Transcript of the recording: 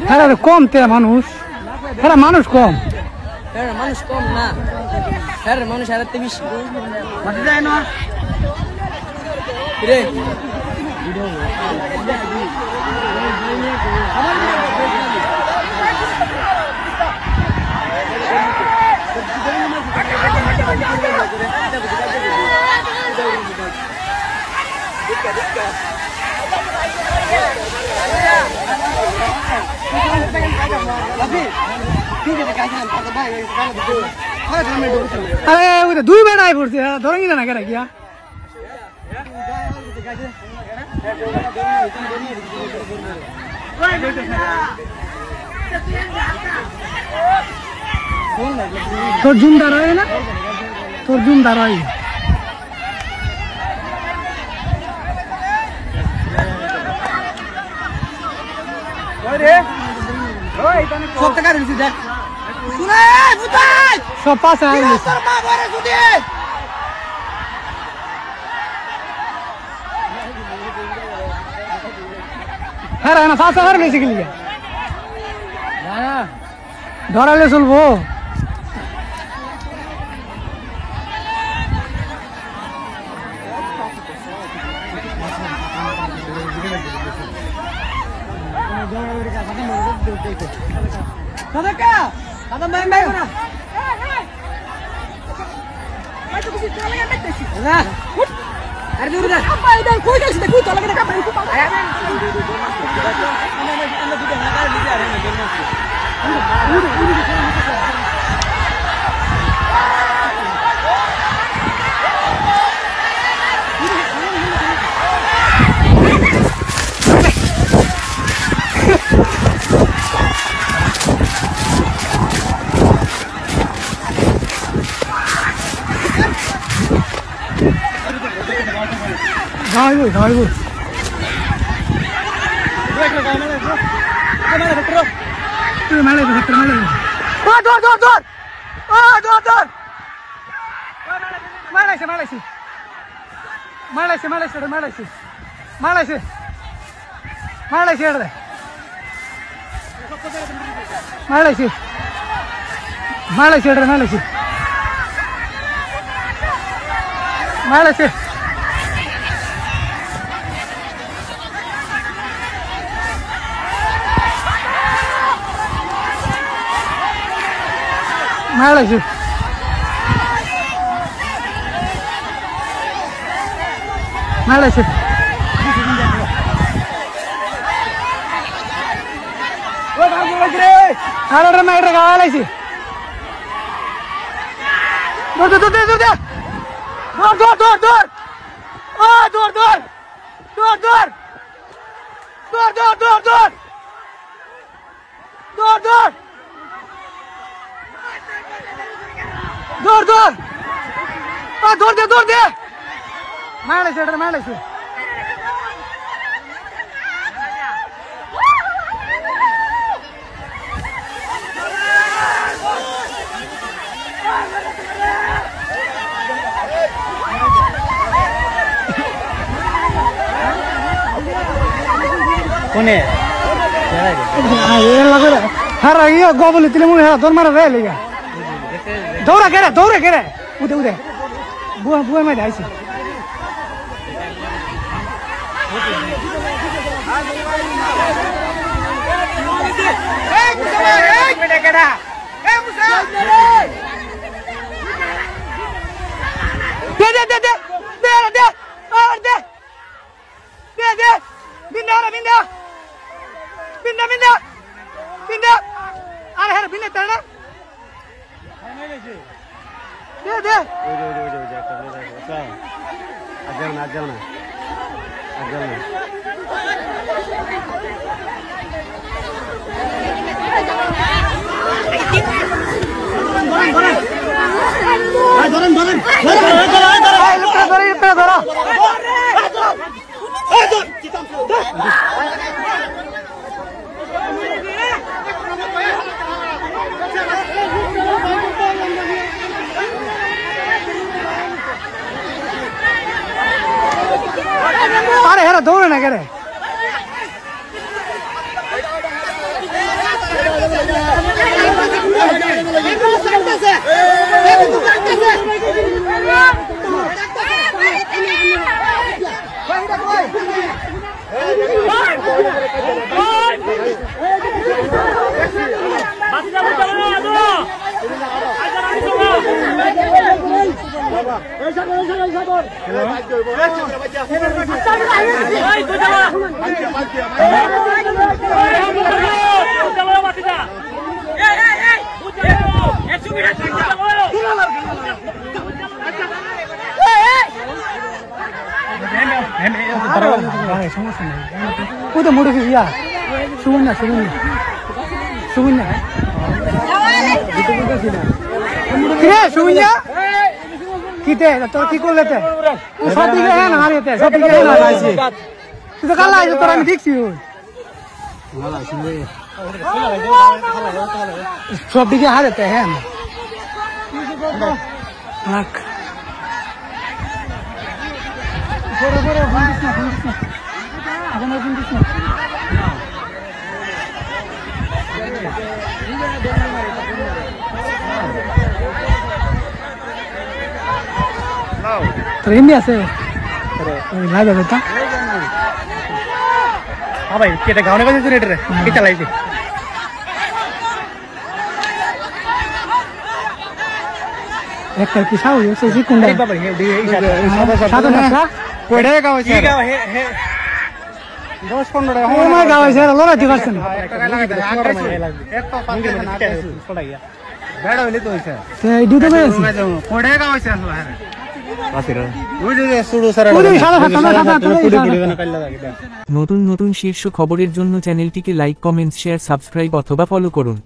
হ্যাঁ কম তে মানুষ হ্যাঁ মানুষ কম মানুষ কম না হ্যাঁ মানুষ হারাতে বেশি যায় না রে अरे दुई बेटा आई पड़ती है धरेंगे ना क्या क्या তোর জুমদার হয় না তোর জুমদার হয় সব টাকা দিছি দেখ শুনে বুঝাই সব পাশে আইলো তোর মা বরে শুনে হ্যাঁ না পাশে আর বেশি গেলি না ধরালে চলবো দাদা দাদা ভাই ভাই না আরে দূর যা ভাই দা কই গেছিস কই তো লাগে না কাপাই কই পালা আরে আমরা দুটো নাগার নিচে আরে না জন্য Daigo. Male. Oh, door. Oh, door. Malaysia. Ada ramai regala sih. Door. Oh, door. Oh, door deh. Malaysia. কোনে হারা ইয়া গোবল তিলে মনে হয় তোর মারা রে লিগা দৌড়া কেরে উদে বুয়া মে যাইছি এই মুসা এই বেটা কেডা এই মুসা দে binda are her binda tana de ajana দৌড়ে না কেরে ওটা মোটে ইয়া শুনুন না শুনুন না শুনুন না কিতে তোর কি করলে সব দিকে হ্যাঁ না হারিয়েতে সব দিকে হ্যাঁ না হারাইছি তুই তো কাল আইছো তোর আমি দেখছি সব দিকে হারাতে হ্যাঁ না তোর এমনি আছে লাইভ হবে তা হ্যাঁ ভাই কেটে গাউনে বাজে রেটে কে চালাইছে একটা কি সাউ হইছে জি কোনটা বাবা সাদা না কোড়ে গাওছে কি গাও হে 10-15 টাকা আমার গাওছে লড়াইতে পারছেন এক তো 5 না পড়াইয়া বেড়া হইলে তো হইছে এই দুটো বেশি কোড়ে গাওছে আসলে নতুন নতুন শীর্ষ খবরের জন্য চ্যানেলটিকে লাইক, কমেন্টস, শেয়ার, সাবস্ক্রাইব অথবা ফলো করুন।